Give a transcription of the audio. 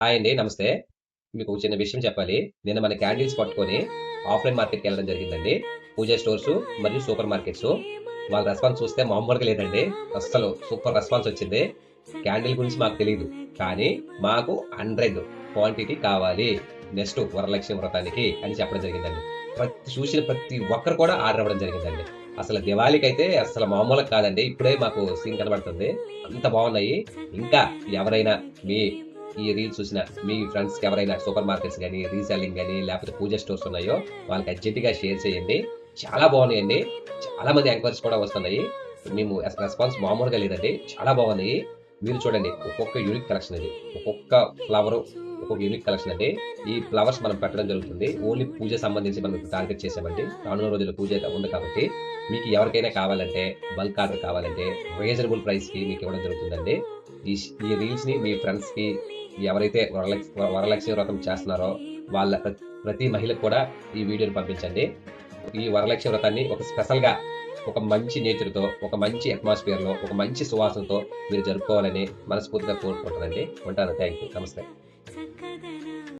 Hi అండి. నమస్తే. మీకు ఒక చిన్న విషయం చెప్పాలి. నిన్న మన క్యాండిల్స్ పట్టుకొని ఆఫ్‌లైన్ మార్కెట్‌కెళ్ళడం జరిగిందండి. పూజ స్టోర్సు మరియు సూపర్ మార్కెట్సు. వాళ్ళ రెస్పాన్స్ చూస్తే మామూలుగా లేదండి. అస్సలు సూపర్ రెస్పాన్స్ వచ్చింది. క్యాండిల్ గురించి మాకు తెలీదు. కానీ మాకు 100 క్వాంటిటీ కావాలి. నెక్స్ట్ వరలక్ష్మి వ్రతానికి అని చెప్పడం జరిగిందండి. చూసిన ప్రతి ఒక్కరు కూడా ఆర్డర్ ఇవ్వడం జరిగిందండి. అసలు దివాళీకైతే అస్సలు మామూలుగా కాదండి. ఇప్పుడే మాకు సీన్ కనబడుతుంది. అంత బావున్నాయి. ఇంకా ఎవరైనా మీ ఈ రీల్స్ చూసిన మీ ఫ్రెండ్స్‌కి ఎవరైనా సూపర్ మార్కెట్స్ గాని, రీసెల్లింగ్ గాని, లేపోతే పూజ స్టోర్స్ ఉన్నాయో వాళ్ళకి అర్జెంట్‌గా షేర్ చేయండి. చాలా బాగున్నాయండి. చాలా మంది ఎంక్వైరీస్ కూడా వస్తున్నాయి. మేము రెస్పాన్స్ మామూలుగా లేదండి. చాలా బాగున్నాయి. మీరు చూడండి ఒక్కొక్క యూనిక్ కలెక్షన్ ఇది. ఒక్కొక్క ఫ్లవరు ఒక్కొక్క యూనిక్ కలెక్షన్ అండి. ఈ ఫ్లవర్స్ మనం పెట్టడం జరుగుతుంది. ఓన్లీ పూజ సంబంధించి మనం టార్గెట్ చేసామండి. రానున్న రోజుల్లో పూజ అయితే ఉంది కాబట్టి మీకు ఎవరికైనా కావాలంటే బల్క్ ఆర్డర్ కావాలంటే రీజనబుల్ ప్రైస్‌కి మీకు ఇవ్వడం జరుగుతుందండి. ఈ రీల్స్‌ని మీ ఫ్రెండ్స్‌కి ఎవరైతే వరలక్ష్మి వ్రతం చేస్తున్నారో వాళ్ళ ప్రతి మహిళకు కూడా ఈ వీడియోని పంపించండి. ఈ వరలక్ష్మి వ్రతాన్ని ఒక స్పెషల్‌గా ఒక మంచి నేచర్‌తో, ఒక మంచి అట్మాస్ఫియర్‌లో, ఒక మంచి సువాసనతో మీరు జరుపుకోవాలని మనస్ఫూర్తిగా కోరుకుంటున్నానండి. ఉంటాను. Thank you. నమస్తే.